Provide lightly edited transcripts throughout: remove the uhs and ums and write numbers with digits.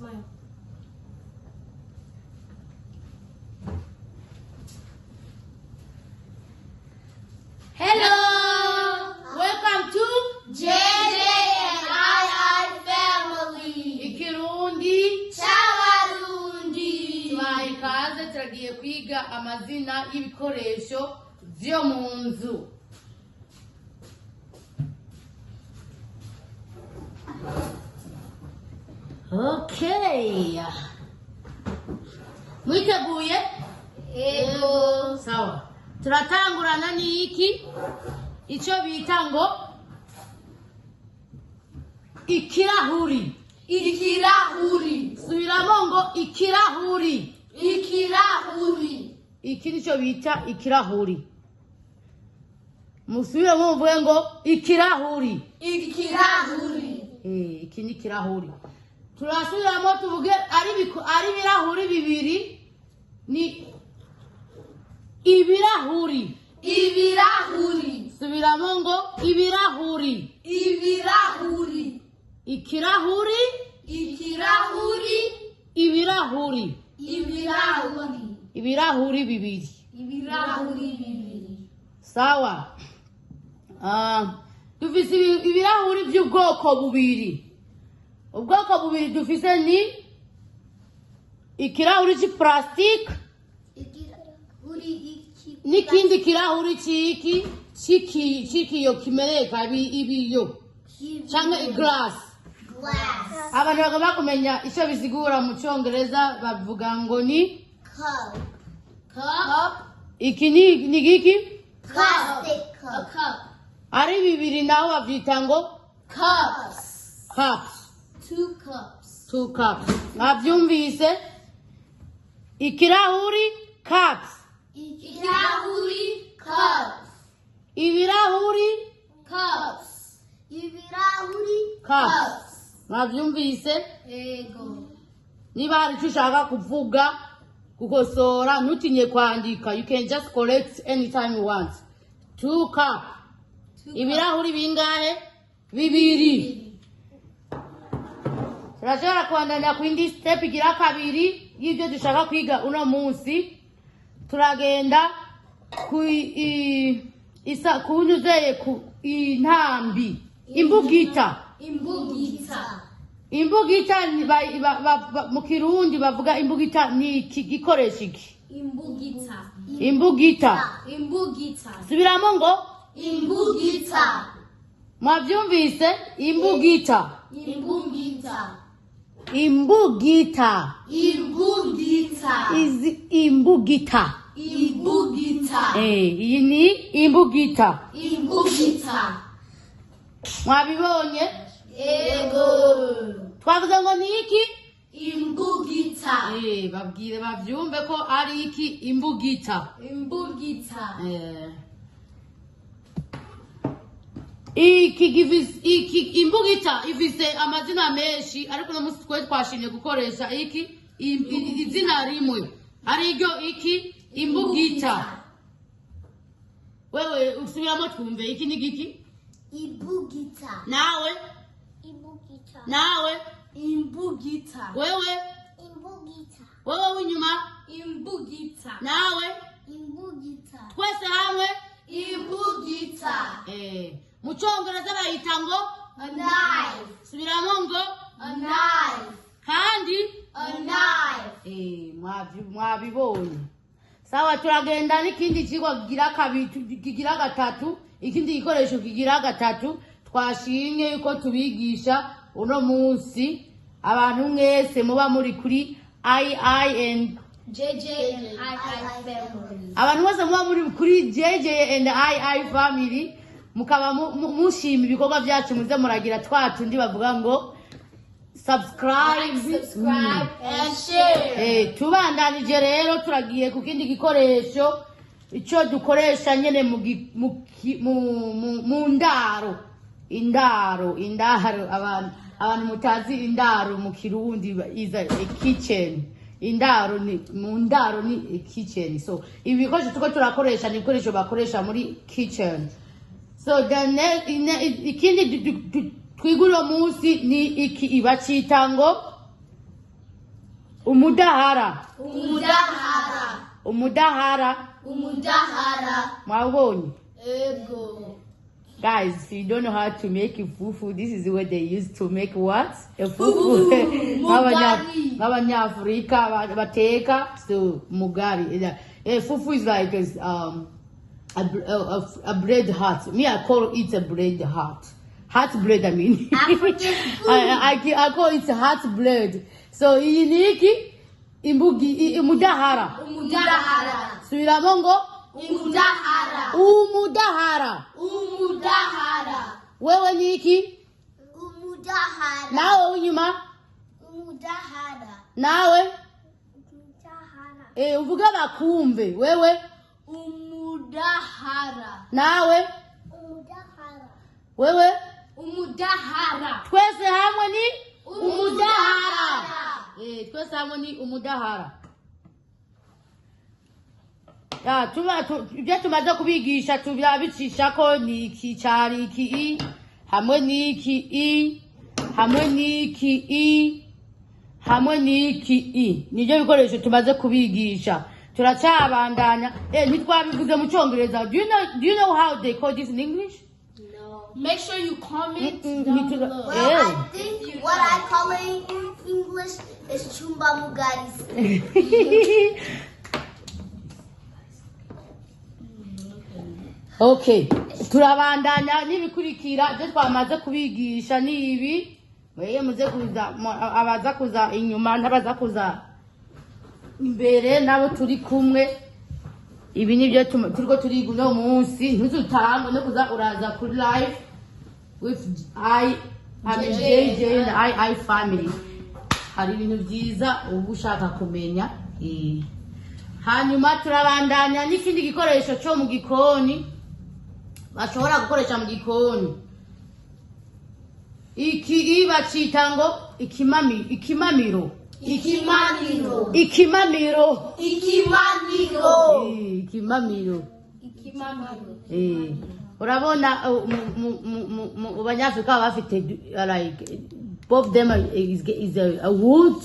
Smile. Hello! Welcome to JJ and I family. Ikirundi. Barundi. Ikaze turagiye kwiga amazina y'ibikoresho vyo mu nzu. Okay. Mwiteguye? Ego. Sawa. Turatangurana n'iki? Ico bita ngo ikirahuri. Ikirahuri. Subiramo ngo ikirahuri. Ikirahuri. Iki nico bita ikirahuri. Musubiremo muvuge ngo ikirahuri. Ikirahuri. Iki ni ikirahuri. Turasubiramo tuvuge ari ibirahuri bibiri ni ibirahuri. Ibirahuri. Subiramo ngo ibirahuri. Ibirahuri. Ikirahuri. Ikirahuri. Ibirahuri. Ibirahuri. Ibirahuri bibiri. Ibirahuri bibiri. Sawa. Dufise ibirahuri by'ubwoko bubiri. Ubwoko bubiri dufise ni ikirahuri c'iplastique n'ikindi kirahuri c'ikiyo kimereka ibiyo canke iglass. Abantu bagomba kumenya ico bisigura mu Congereza bavuga ngo ni Cup. iki ni giki Plastic cup. A cup. ari bibiri naho bavyita ngo Cups. cups. 2 cups. 2 cups. Navyumvise ikirahuri cups. Ikirahuri cups. Ibirahuri Cups. Ibirahuri cups. Navyumvise. Ego. Niba hari icyo ushaka kuvuga gukosora ntutinye kwandika, you can just correct anytime you want. 2 cup. Ibirahuri bingahe? Bibiri. Turashobora kuandana ku indi step igira kabiri y'ibyo dushaka kwiga uno munsi. Turagenda kunyuzeye ku intambi. Imbugita. Imbugita. Imbugita mu Kirundi bavuga imbugita ni iki gikoresho iki? Imbugita. Imbugita. Imbugita. Subiramo ngo Imbugita. mwavyumvise imbugita. Imbugita. Imbugita. Imbugita. Imbugita. Imbugita. Iyi ni imbugita. Imbugita. Mwabibonye? Ego. Twavuze ngo ni iki? Imbugita. Babwire bavyumve ko ari iki imbugita. Imbugita. Imbugita ifise amazina menshi ariko no musi twashimye gukoresha iki izina rimwe ari ryo iki imbugita. Wewe usubiramo twumve iki ni giki? Imbugita. Nawe? Imbugita. Nawe? Imbugita. Wewe? Imbugita. Wewe w'inyuma? Imbugita. Nawe? Imbugita. Twese hamwe? Imbugita. Mu Congereza bayita ngo A knife. subiramo ngo A knife. kandi A knife. mwabibonye. Sawa, turagenda n'ikindi kigo kigira gatatu, ikindi gikoresho kigira gatatu twashimye yuko tubigisha uno munsi abantu mwese muba muri kuri JJ and I family. Abantu bose muba muri kuri JJ and I family mukaba mushima ibikorwa byacu muze muragira twatundi bavuga ngo subscribe and share. Tubandanije rero turagiye ku kindi gikoresho ico dukoresha nyene mu ndaro. Indaro abantu mutazi indaro mu Kirundi is a kitchen. Indaro ni mu ndaro ni kitchen. So ibi bikoresho tuko turakoresha ni ibikoresho bakoresha muri kitchen. So ikindi twigulo munsi ni iki ibacita ngo Umudahara. Umudahara. Umudahara. Umudahara. Mwabonye. Ego. Guys, if you don't know how to make a fufu, this is what they use to make what? A fufu. Mugari. Abanyafrika bateka. So mugari. Fufu is like a bread heart. Me, I call it a bread heart. Heart bread, I mean. African food. I call it heart bread. So iniki umudahara. Umudahara. Suiramongo. Umudahara. Umudahara. Umudahara. Wewe niki? Umudahara. Nawe unyuma? Umudahara. Nawe? Umudahara. Uvuga bakumve. Wewe? Umudahara. Nawe? Umudahara. Wewe? Umudahara. Twese hamwe ni umudahara. Umudahara. Twese hamwe ni umudahara. Ibyo tumaze kubigisha tubicisha ko ni iki cyari iki i hamwe n'iki i hamwe n'iki i hamwe n'iki i nibyo bikoresho tumaze kubigisha turacyabandanya ntitwabivuze mu cyongereza. Do you know how they call this in English? No. Make sure you comment down below. Well, I think what I call it in English is chumba mugaris. Okay, turabandanya n'ibikurikira byo twamaze kubigisha nibi mweye muze kuza abaza kuza inyuma n'abaza kuza imbere nabo turi kumwe. Ibi nibyo turiko turiga uno munsi. Ntuzutanga no kuza uraza kuri live with JJ and I family. Hari ibintu byiza ubu ushaka kumenya. Hanyuma turabandanya n'ikindi gikoresho cyo mu gikoni bashobora gukoresha mu gikoni. Iki bacita ngo ikimamiro. Ikimamiro. Ikimamiro. Ikimamiro. Ikimamiro. Ikimamiro. Urabona mu banyafrika bafite like both of them is a wood,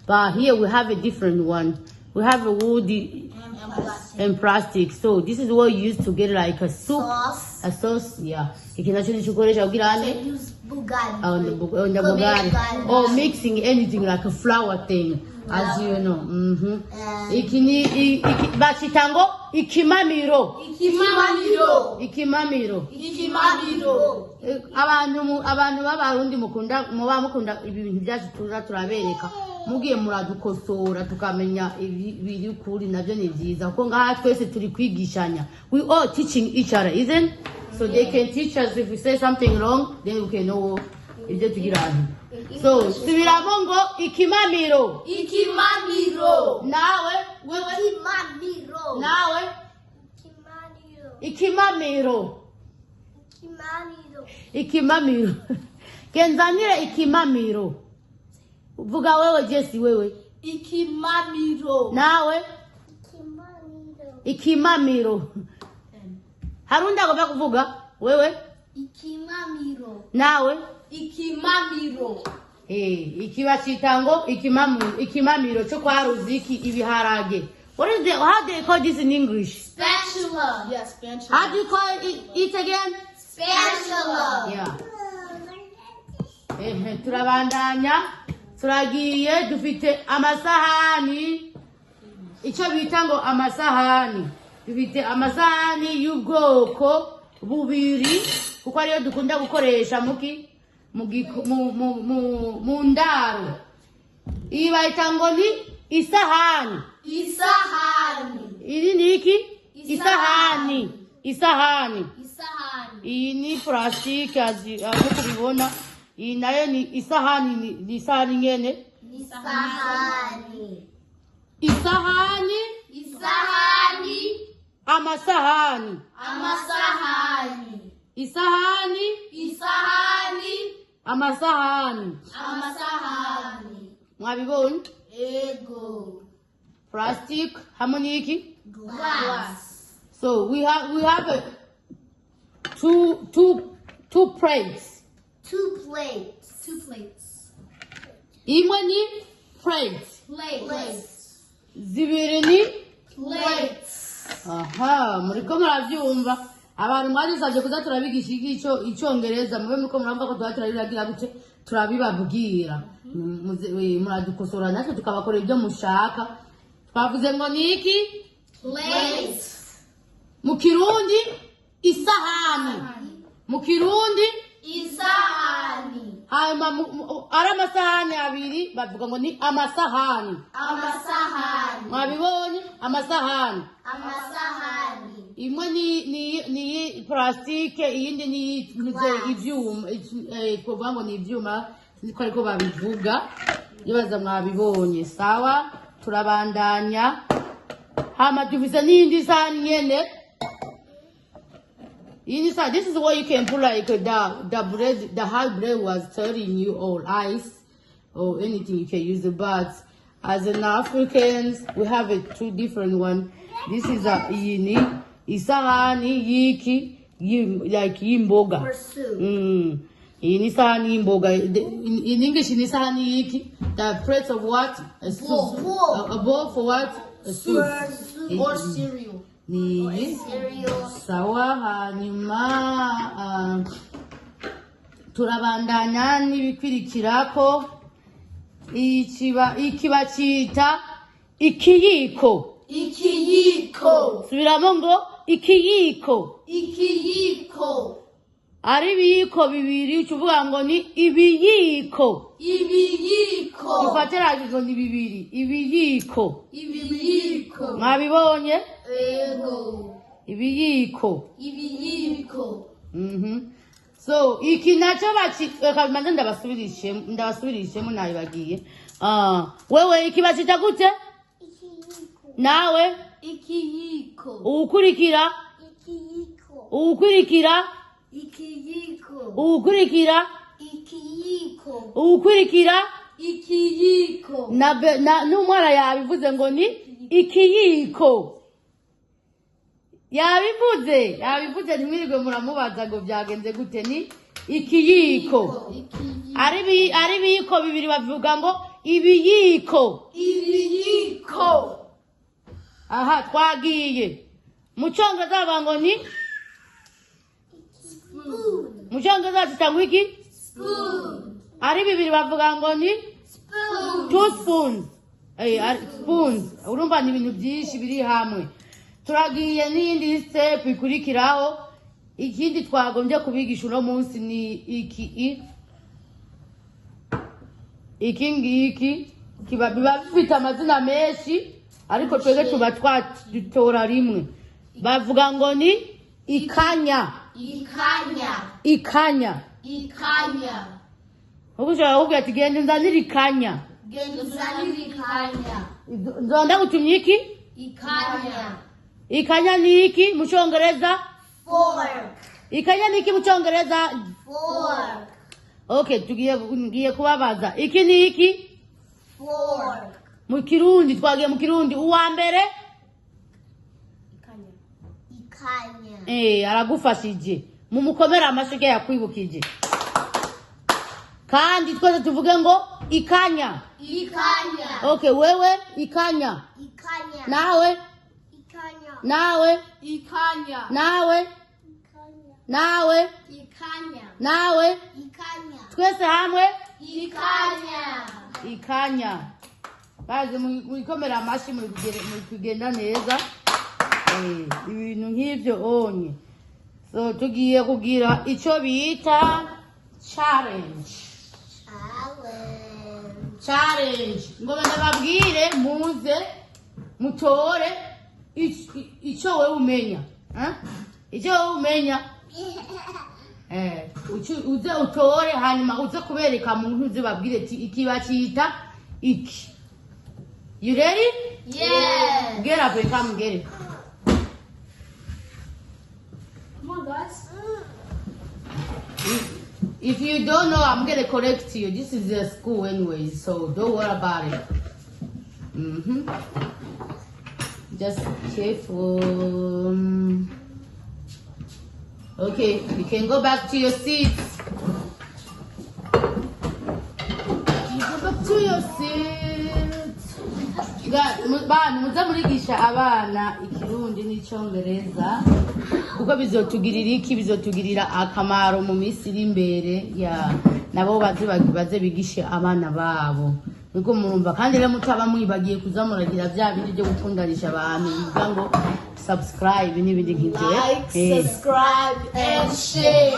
but here we have a different one. We have a wood and plastic. So this is what you use to get like a soup. Sauce. A sauce, yeah. You can actually Use Bugatti. on the bugari. Or mixing anything like a flour thing, as you know. Bachitango ikimamiro. Ikimamiro. Ikimamiro. Ikimamiro. Abantu b'abarundi mukunda ibintu byacu turabereka. Mugiye muradukosora tukamenya ibiri kuri nabyo ni byiza kuko ngaha twese turi kwigishanya. We all teaching each other, isn't? So they can teach us if we say something wrong, then we can know ibyo tugira. So subiramo ngo ikimamiro. Ikimamiro. Nawe wewe Ikimamiro. nawe Ikimamiro. ikimamiro. Ikimamiro. Kenzanire ikimamiro. Vuga wewe Jesse wewe. Ikimamiro. Nawe Ikimamiro. ikimamiro. Harunda agomba kuvuga wewe. Ikimamiro. Nawe Ikimamiro. ikibashita ngo ikimamiro cyo kwa ruziki ibiharage. What is how do you call this in English? Spatula. Yes, spatula. How do you call it again? Spatula. Yeah. Turabandanya turagiye dufite amasahani. Icyo bita ngo amasahani. Dufite amasahani y'ubwoko bubiri kuko ariyo dukunda gukoresha mu ndaro. Iyi bayita ngo ni isahani. Isahani. Iri ni iki? Isahani. Isahani. Isahani. Iyi ni plastique nk'uko ubibona. Iyi nayo ni isahani, ni isahani nyene. Isahani. Isahani. Isahani. Amasahani. Amasahani. Isahani. Isahani. Amasahani. Amasahani. Mwabibona? Ego. Plastic hamwe n'iki? Glass. So we have two plates. Two plates. Two plates. Imwe ni plate. Plates. zibiri ni Plates. aha muriko muravyumva abantu mwadusavye kuza turabigisha icongereza mube muriko muramva ko tuba turabiragira gute turabibabwira muradukosora natwe tukabakora ibyo mushaka twavuze ngo niki Plates. mu kirundi isahani mu kirundi Isahani. hanyuma ari amasahani abiri bavuga ngo ni amasahani Amasahani. mwabibonye amasahani Amasahani. imwe ni plastike iyindi ni ivyuma kuvuga ngo ni ivyuma niko ariko babivuga ibaza mwabibonye sawa turabandanya hama dufise n'iyindi sahani nyene this is what you can put like the hard bread was telling you, or ice or anything you can use it. But as an Africans, we have a two different one. This is a yini, isahani yiki, like yimboga. For soup. Yini sahani yimboga. In English, yini sahani yiki. The plate of what? A soup. Bowl. A bowl for what? A soup. Or cereal. Ni Cereal. sawa hanyuma turabandanya n'ibikwirikirako iki bacita ikiyiko Ikiyiko. subiramo ngo ikiyiko Ikiyiko. ari ibiyiko bibiri ucuvuga ngo ni ibiyiko Ibiyiko. dufatiraje ngo ni bibiri ibiyiko Ibiyiko. mwabibonye Ego. ibiyiko Ibiyiko. So iki nacho reka manze ndabasubirishemo nabibagiye wewe iki bacita gute nawe Ikiyiko. ukurikira Ikiyiko. ukurikira Ikiyiko. ukurikira Ikiyiko. ukurikira Ikiyiko. n'umwana yabivuze ngo ni ikiyiko yabivuze ntimwirirwe muramubaza ngo byagenze gute ni ikiyiko ari ibiyiko bibiri bavuga ngo ibiyiko Ibiyiko. aha twagiye mu cyongereza bavuga ngo ni Spoon. mu cyongereza kitangwa iki Spoon. ari bibiri bavuga ngo ni Spoon. two spoons spoons urumva ni ibintu byinshi biri hamwe turagiye n'iyindi step ikurikiraho ikindi twagombye kubigisha uno munsi ni iki ngiki biba bifite amazina menshi ariko twebwe tuba twadutora rimwe bavuga ngo ni ikanya Ikanya. ikanya Ikanya. ubwo ushobora kuvuga ati genda unzanire ikanya Genzanira ikanya. nzonda gutumye iki Ikanya. ikanya ni iki mu cyongereza Fork. ikanya ni iki mu cyongereza Fork. okay ngiye kubabaza iki ni iki Fork. mu kirundi twagiye mu kirundi uwa mbere Ikanya. aragufashije mumukomera amashyi yakwibukije kandi twese tuvuge ngo ikanya Ikanya. okay wewe ikanya Ikanya. nawe Ikanya. nawe Ikanya. nawe Ikanya. nawe Ikanya. nawe Ikanya. twese hamwe Ikanya. ikanya baze mwikomera amashyi muri kugenda neza ibintu nk'ibyo onye so tugiye kugira icyo bita challenge ngo ndababwire muze mutore icyo wowe umenya icyo wowe umenya uze utore hanyuma uze kubereka muntu uze babwire iki bakita iki. You ready? Yes. Get up and come get it. Come on, guys. If you don't know, I'm gonna correct you. This is the school anyway, so don't worry about it. Just careful. Okay, you can go back to your seats. You go back to your seats. Bana muza murigisha abana ikirundi n'icyongereza kuko bizotugirira akamaro mu minsi iri imbere ya nabo baze bigishe abana babo niko murumva kandi rero mutaba mwibagiye kuzamuragira bya bindi byo gukundanisha abantu bivuga ngo subscribe n'ibindi nk'ibyo subscribe and share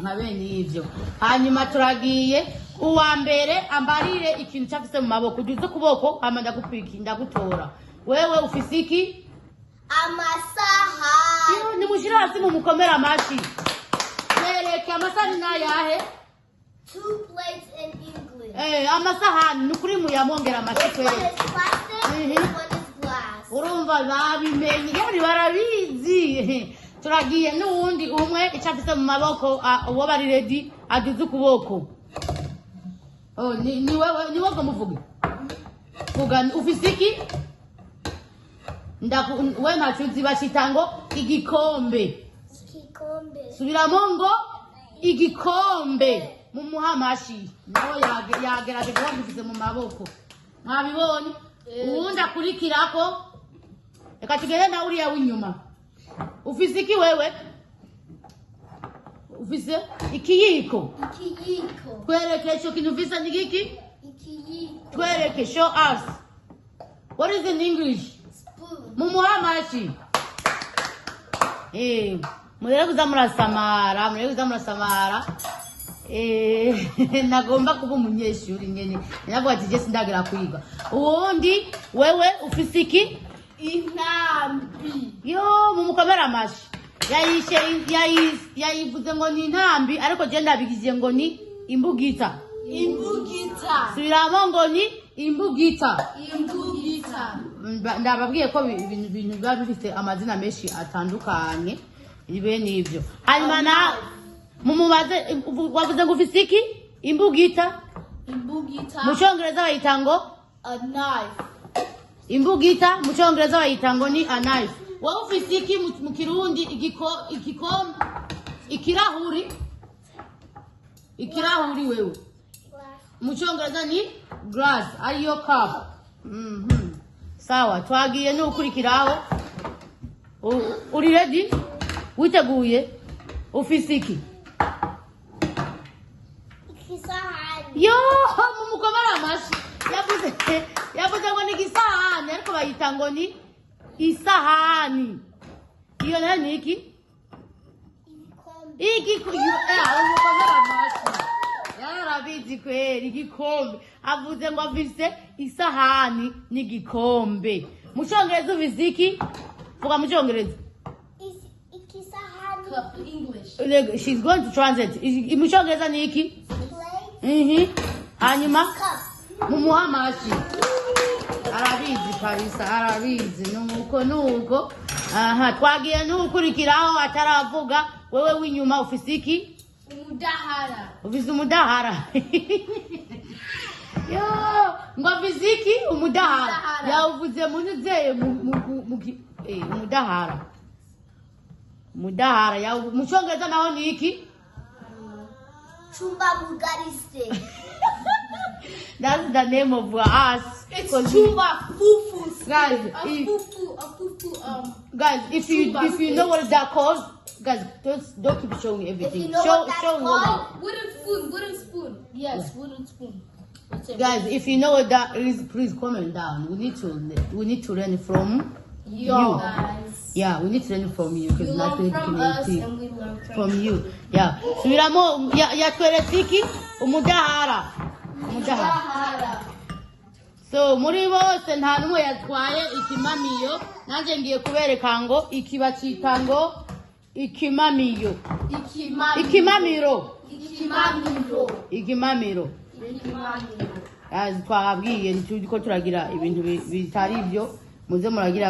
nka bene ivyo hanyuma turagiye uwa mbere ambarire ikintu cyafise mu maboko uduze kuboko hama ndagutora wewe ufise iki Amasaha. ni mushira hasi mu mukomera amashi nereke amasahani nayahe 2 plates in English. amasahani nukuri muyamongera amashi This one kwere is plastic, this one is glass. urumva babimenye yani barabizi turagiye n'uwundi umwe icafise mu maboko uwo bari ready aduze ukuboko ni wewe ngo muvuge vuga ufise iki we ntacuzi bacita ngo igikombe subiramo ngo igikombe mu muhamashi nawe yagerageje wagifise mu maboko mwabibonye uwundi akurikirako reka tugende na uriya w'inyuma ufise iki wewe ufise ikiyiko twereke ico kintu ufise ni giki twereke show us what is in English mumuhamashi mureke kuza murasamara nagomba kuba umunyeshuri nyene navuga ati je sindagira kwiga uwundi wewe ufise iki intambi yo mumukomera amashi yayivuze ngo ni intambi ariko je ndabigize ngo ni imbugita subiramo ngo ni imbugita ndababwiye ko ibintu biba bifite amazina menshi atandukanye ibe nivyo hanyuma na mumubaze wavuze ngo ufise iki imbugita mu cyongereza bayita ngo a knife imbugita mu cyongereza bayita ngo ni a knife wowe ufise iki mu kirundi igikombe ikirahuri wewe mu cyongereza ni glass ariyo cup sawa twagiye n'ukurikiraho uri ready witeguye ufise iki yo mumukomera amashi yavuze ngo ni igisahani ariko bayita ngo ni isahani iyo nayo ni iki mumukomera amashi yarabizi kweri igikombe avuze ngo afise isahani n'igikombe mu cyongereza ufise iki vuga mu cyongereza English she's going to translate mu cyongereza ni iki hanyuma mumuhamashi arabizi kabisa arabizi nuko aha twagiye n'ukurikiraho ataravuga wewe w'inyuma ufise iki ufise umudahara yo ngo afise iki umudahara yawuvuze munuzeye umudahara mu cyongereza naho ni iki Chumba Bugatti steak. That's the name of us. It's chumba fufu steak. Guys, if you know what that called, guys, don't keep showing everything. If you know show what what. Wooden spoon. Yes, wooden spoon. Guys, if you know what that is, please comment down. We need to learn from you. Guys. Yeah, we need to learn from you because You that's learn really from us and we learn from you. Yeah. Subiramo ya tweretsiki umudahara. So muri bose nta numwe yatwaye ikimamiyo nanje ngiye kubereka ngo ikibacita ngo ikimamiyo. Ikimamiro. Twababwiye ko turagira ibintu bitari ibyo muze muragira